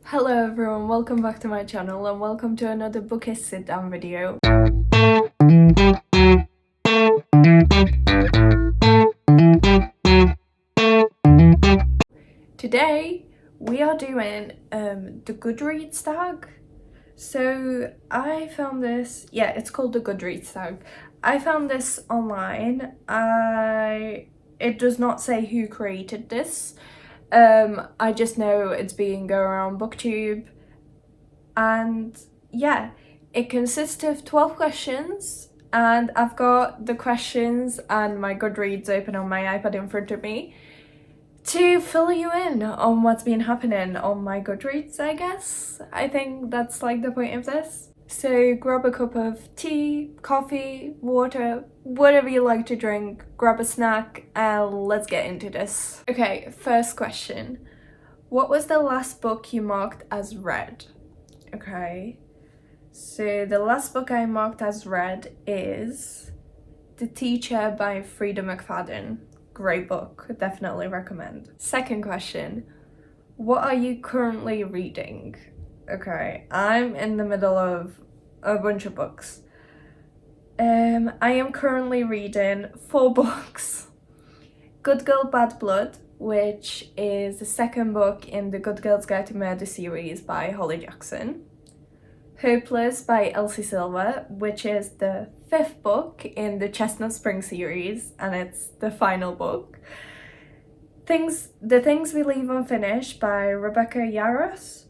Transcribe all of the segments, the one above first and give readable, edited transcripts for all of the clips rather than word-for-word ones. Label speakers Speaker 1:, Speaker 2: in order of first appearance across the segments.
Speaker 1: Hello everyone, welcome back to my channel and welcome to another bookish sit-down video. Today we are doing the Goodreads tag. So I found this, it's called the Goodreads tag. I found this online. It does not say who created this. I just know it's being going around booktube, and yeah, it consists of 12 questions, and I've got the questions and my Goodreads open on my iPad in front of me to fill you in on what's been happening on my Goodreads, I guess. I think that's like the point of this. So grab a cup of tea, coffee, water, whatever you like to drink, grab a snack, and let's get into this. Okay, first question. What was the last book you marked as read? Okay, so the last book I marked as read is The Teacher by Frida McFadden. Great book, definitely recommend. Second question. What are you currently reading? Okay, I'm in the middle of a bunch of books. I am currently reading 4 books. Good Girl, Bad Blood, which is the second book in the Good Girl's Guide to Murder series by Holly Jackson. Hopeless by Elsie Silver, which is the 5th book in the Chestnut Spring series, and it's the final book. The Things We Leave Unfinished by Rebecca Yarros.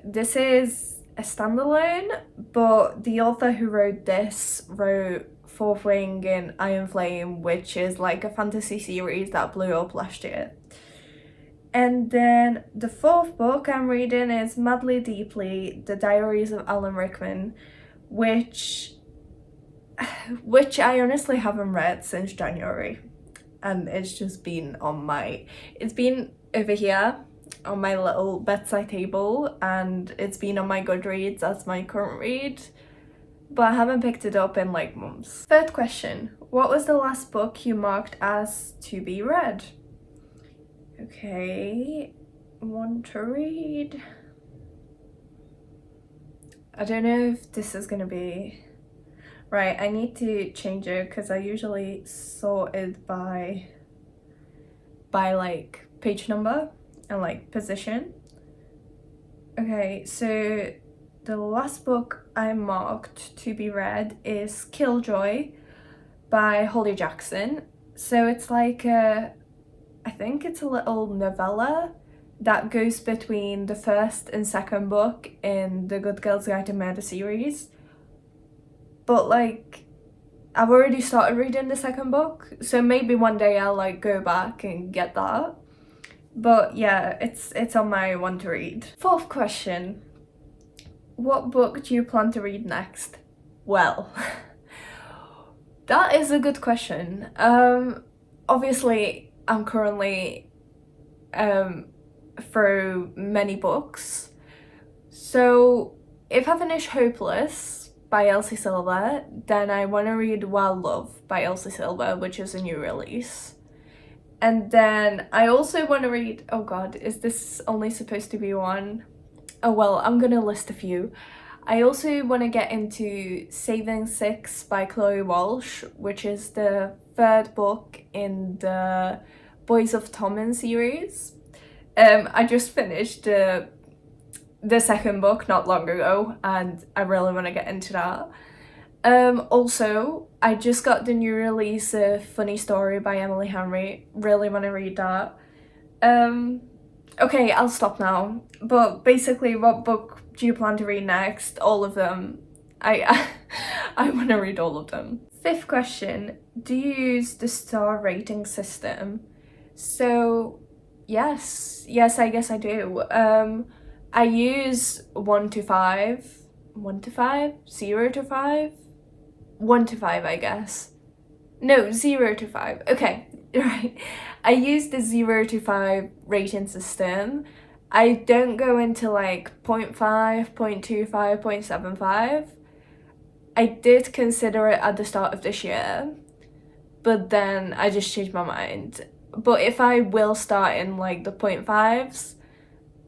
Speaker 1: This is a standalone, but the author who wrote this wrote Fourth Wing and Iron Flame, which is like a fantasy series that blew up last year. And then the 4th book I'm reading is Madly Deeply, The Diaries of Alan Rickman, which I honestly haven't read since January. And it's just been it's been over here on my little bedside table, and it's been on my Goodreads as my current read, but I haven't picked it up in like months. Third question. What was the last book you marked as to be read? Okay, want to read. I don't know if this is gonna be right. I need to change it because I usually sort it by like page number and like position. Okay, so the last book I marked to be read is Killjoy by Holly Jackson. So it's like I think it's a little novella that goes between the 1st and 2nd book in the Good Girl's Guide to Murder series. But like, I've already started reading the 2nd book, so maybe one day I'll like go back and get that. But yeah, it's on my one to read. 4th question. What book do you plan to read next? Well, that is a good question. Obviously, I'm currently through many books. So if I finish Hopeless by Elsie Silver, then I want to read Wild Love by Elsie Silver, which is a new release. And then I also want to read, oh god, is this only supposed to be one? Oh well, I'm gonna list a few. I also want to get into Saving Six by Chloe Walsh, which is the 3rd book in the Boys of Tommen series. I just finished the 2nd book not long ago, and I really want to get into that. Also, I just got the new release of Funny Story by Emily Henry. Really want to read that. Okay, I'll stop now. But basically, what book do you plan to read next? All of them. I want to read all of them. 5th question. Do you use the star rating system? So, yes, I guess I do. I use 1 to 5. 1 to 5? 0 to 5? 1 to 5, I guess. No, 0 to 5. Okay, right. I use the 0 to 5 rating system. I don't go into like 0.5, 0.25, 0.75. I did consider it at the start of this year, but then I just changed my mind. But if I will start in like the 0.5s,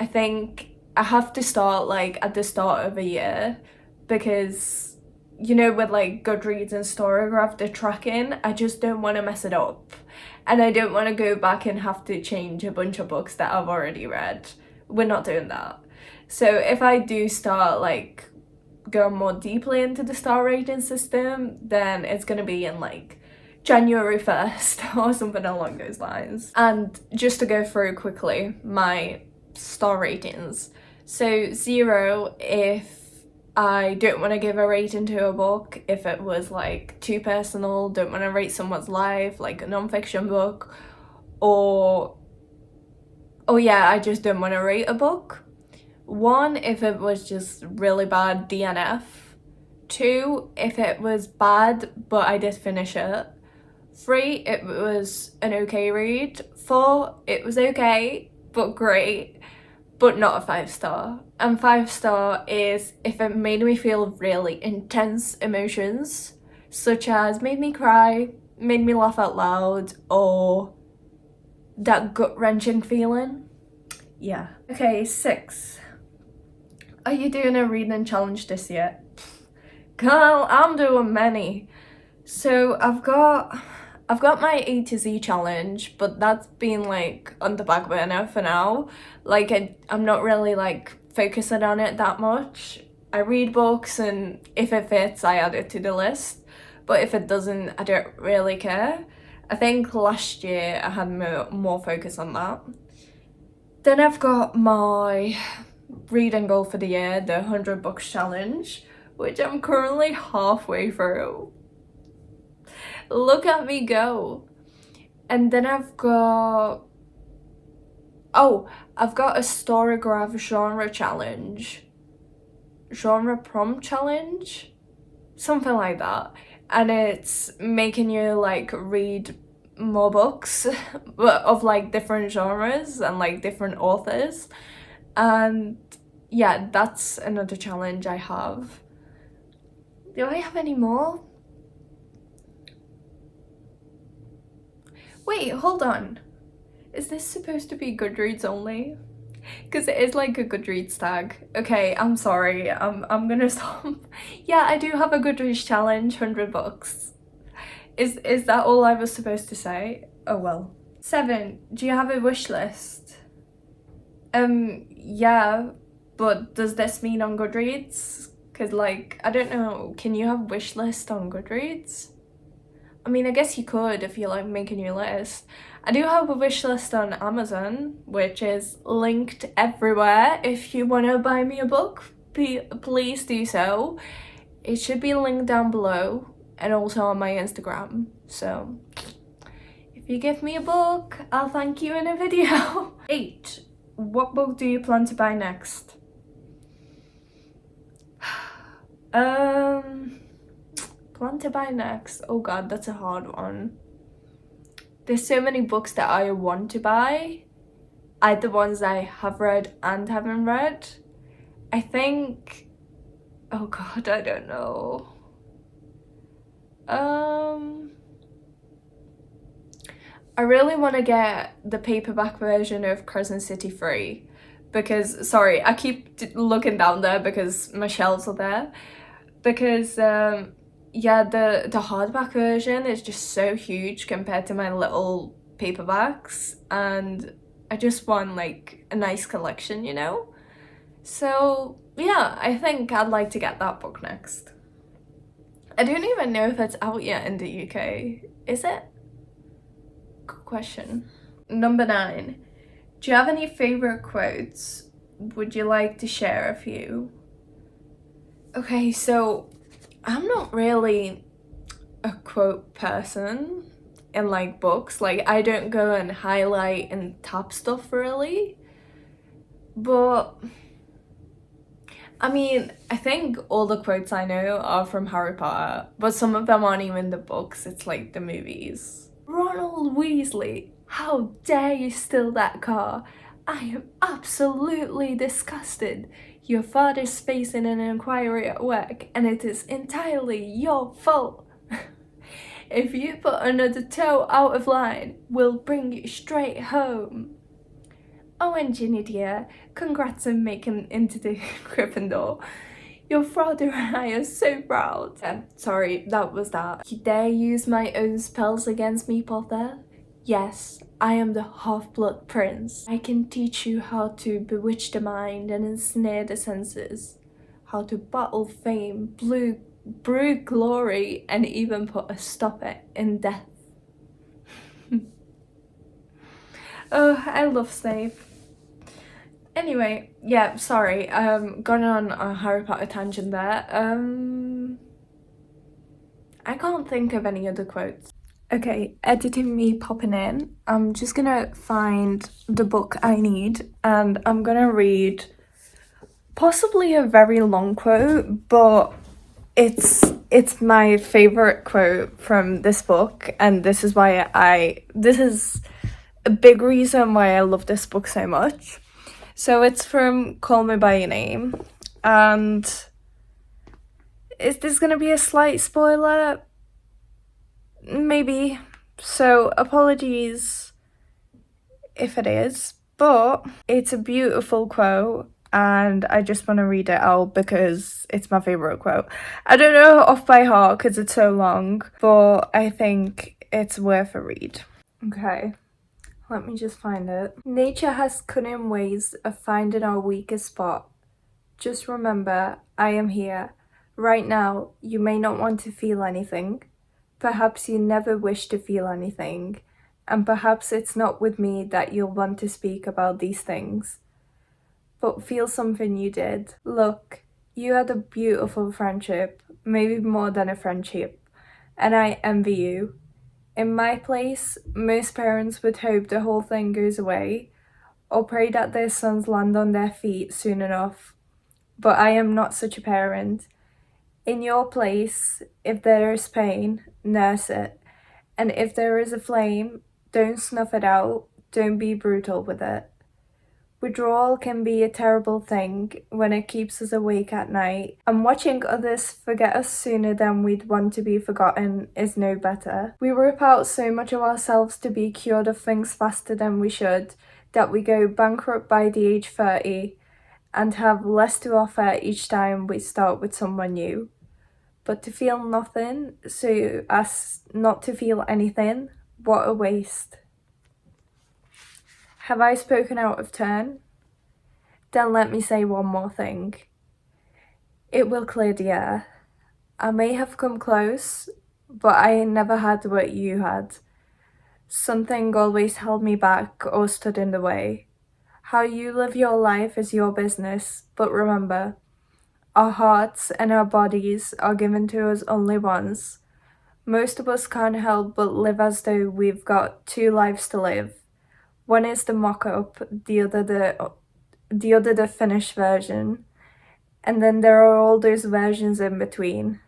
Speaker 1: I think I have to start like at the start of a year, because you know, with like Goodreads and Storygraph, the tracking, I just don't want to mess it up. And I don't want to go back and have to change a bunch of books that I've already read. We're not doing that. So if I do start like go more deeply into the star rating system, then it's gonna be in like January 1st or something along those lines. And just to go through quickly my star ratings. So 0 if I don't want to give a rating to a book, if it was like too personal, don't want to rate someone's life, like a non-fiction book, or oh yeah, I just don't want to rate a book. 1 if it was just really bad, DNF. 2 if it was bad but I did finish it. 3 it was an okay read. 4 it was okay but great, but not a 5-star. And 5-star is if it made me feel really intense emotions, such as made me cry, made me laugh out loud, or that gut-wrenching feeling. Yeah. Okay, 6. Are you doing a reading challenge this year? Girl, I'm doing many. So I've got my A to Z challenge, but that's been like on the back burner for now. Like I'm not really like focusing on it that much. I read books, and if it fits, I add it to the list. But if it doesn't, I don't really care. I think last year I had more focus on that. Then I've got my reading goal for the year, the 100 books challenge, which I'm currently halfway through. Look at me go. And then I've got a Storygraph genre prompt challenge, something like that, and it's making you like read more books of like different genres and like different authors. And yeah, that's another challenge I have. Do I have any more? Wait, hold on. Is this supposed to be Goodreads only? Because it is like a Goodreads tag. Okay, I'm sorry. I'm gonna stop. Yeah, I do have a Goodreads challenge, 100 books. Is that all I was supposed to say? Oh well. 7. Do you have a wish list? Yeah, but does this mean on Goodreads? Because like, I don't know, can you have wish list on Goodreads? I mean, I guess you could if you like making your list. I do have a wish list on Amazon, which is linked everywhere. If you want to buy me a book, please do so. It should be linked down below and also on my Instagram. So if you give me a book, I'll thank you in a video. 8. What book do you plan to buy next? Plan to buy next. Oh god, that's a hard one. There's so many books that I want to buy, either ones I have read and haven't read. I think, oh god, I don't know. I really want to get the paperback version of Crescent City free, because, sorry, I keep looking down there because my shelves are there, because yeah, the hardback version is just so huge compared to my little paperbacks, and I just want like a nice collection, you know? So yeah, I think I'd like to get that book next. I don't even know if it's out yet in the UK. Is it? Good question. Number 9. Do you have any favorite quotes? Would you like to share a few? Okay, so I'm not really a quote person in like books. Like, I don't go and highlight and tap stuff really. But I mean, I think all the quotes I know are from Harry Potter, but some of them aren't even the books, it's like the movies. Ronald Weasley, how dare you steal that car? I am absolutely disgusted. Your father's facing an inquiry at work, and it is entirely your fault. If you put another toe out of line, we'll bring you straight home. Oh, and Ginny dear, congrats on making into the Gryffindor. Your father and I are so proud. Yeah, sorry, that was that. You dare use my own spells against me, Potter? Yes, I am the half-blood prince. I can teach you how to bewitch the mind and ensnare the senses, how to bottle fame, brew glory, and even put a stopper in death. Oh, I love Snape. Anyway, yeah, sorry, gone on a Harry Potter tangent there. I can't think of any other quotes. Okay, editing me popping in. I'm just gonna find the book I need and I'm gonna read possibly a very long quote, but it's my favorite quote from this book, and this is a big reason why I love this book so much. So it's from Call Me By Your Name, and is this gonna be a slight spoiler? Maybe. So apologies if it is, but it's a beautiful quote and I just want to read it out because it's my favourite quote. I don't know it off by heart because it's so long, but I think it's worth a read. Okay, let me just find it. Nature has cunning ways of finding our weakest spot. Just remember, I am here. Right now, you may not want to feel anything. Perhaps you never wish to feel anything. And perhaps it's not with me that you'll want to speak about these things. But feel something you did. Look, you had a beautiful friendship, maybe more than a friendship, and I envy you. In my place, most parents would hope the whole thing goes away, or pray that their sons land on their feet soon enough. But I am not such a parent. In your place, if there is pain, nurse it. And if there is a flame, don't snuff it out, don't be brutal with it. Withdrawal can be a terrible thing when it keeps us awake at night, and watching others forget us sooner than we'd want to be forgotten is no better. We rip out so much of ourselves to be cured of things faster than we should, that we go bankrupt by the age 30 and have less to offer each time we start with someone new. But to feel nothing, so as not to feel anything, what a waste. Have I spoken out of turn? Then let me say one more thing. It will clear the air. I may have come close, but I never had what you had. Something always held me back or stood in the way. How you live your life is your business, but remember, our hearts and our bodies are given to us only once. Most of us can't help but live as though we've got two lives to live. One is the mock-up, the other the finished version, and then there are all those versions in between.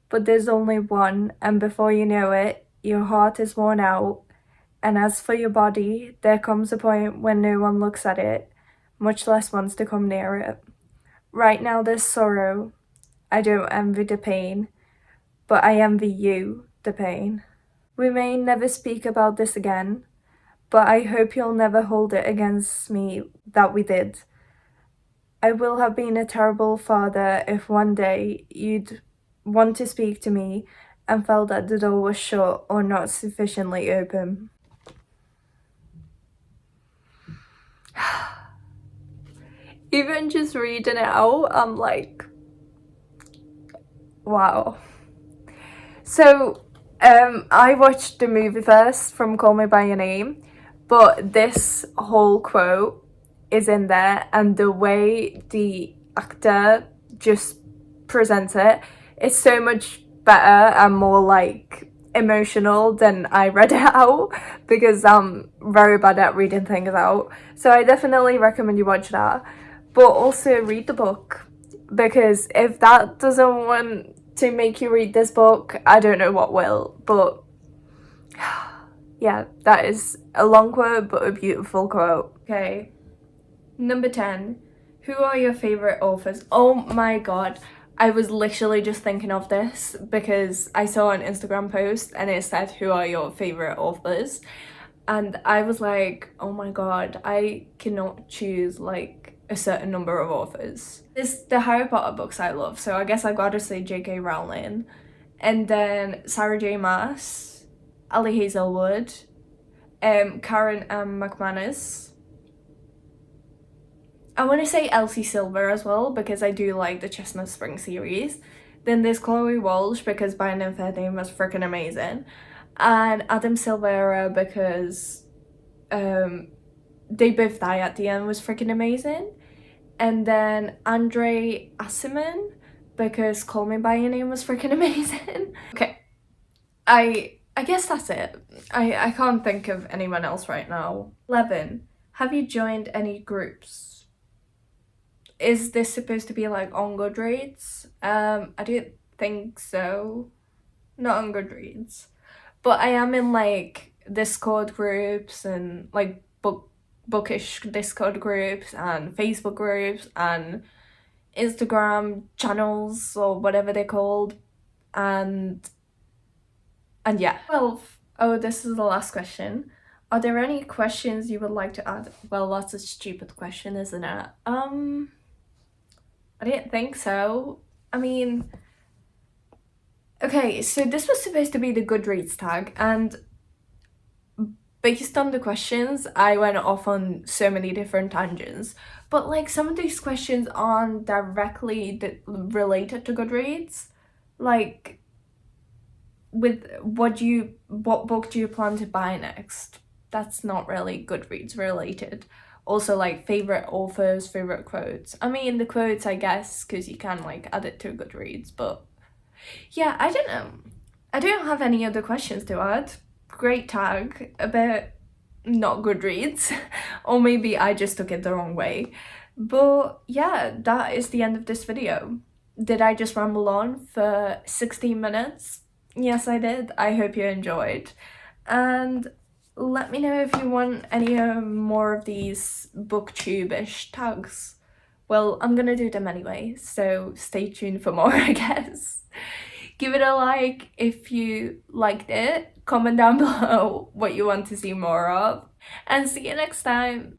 Speaker 1: But there's only one, and before you know it, your heart is worn out, and as for your body, there comes a point when no one looks at it, much less wants to come near it. Right now there's sorrow. I don't envy the pain, but I envy you, the pain. We may never speak about this again, but I hope you'll never hold it against me that we did. I will have been a terrible father if one day you'd want to speak to me and felt that the door was shut or not sufficiently open. Even just reading it out, I'm like, wow. So, I watched the movie first from Call Me By Your Name, but this whole quote is in there, and the way the actor just presents it is so much better and more like emotional than I read it out, because I'm very bad at reading things out. So I definitely recommend you watch that, but also read the book, because if that doesn't want to make you read this book, I don't know what will. But yeah, that is a long quote but a beautiful quote. Okay, number 10. Who are your favourite authors? Oh my god, I was literally just thinking of this because I saw an Instagram post and it said, who are your favourite authors? and I was like, oh my god, I cannot choose like a certain number of authors. It's the Harry Potter books I love, so I guess I gotta say J.K. Rowling, and then Sarah J. Maas, Ali Hazelwood, Karen M. McManus. I want to say Elsie Silver as well, because I do like the Chestnut Spring series. Then there's Chloe Walsh, because By Name Fair Name was freaking amazing. And Adam Silvera, because They Both Die at the End was freaking amazing. And then Andre Asiman, because Call Me By Your Name was freaking amazing. Okay, I guess that's it. I can't think of anyone else right now. 11. Have you joined any groups? Is this supposed to be like on Goodreads? I don't think so. Not on Goodreads. But I am in like Discord groups and like bookish Discord groups and Facebook groups and Instagram channels or whatever they're called. And yeah. 12. Oh, this is the last question. Are there any questions you would like to add? Well, that's a stupid question, isn't it? I didn't think so. I mean, okay, so this was supposed to be the Goodreads tag, and based on the questions, I went off on so many different tangents. But like some of these questions aren't directly related to Goodreads. Like, with what book do you plan to buy next? That's not really Goodreads related. Also, like, favorite authors, favorite quotes. I mean, the quotes, I guess, because you can like add it to Goodreads, but yeah, I don't know. I don't have any other questions to add. Great tag, a bit not Goodreads, or maybe I just took it the wrong way. But yeah, that is the end of this video. Did I just ramble on for 16 minutes? Yes, I did. I hope you enjoyed. And let me know if you want any more of these booktube-ish tags. Well, I'm gonna do them anyway, so stay tuned for more, I guess. Give it a like if you liked it. Comment down below what you want to see more of. And see you next time.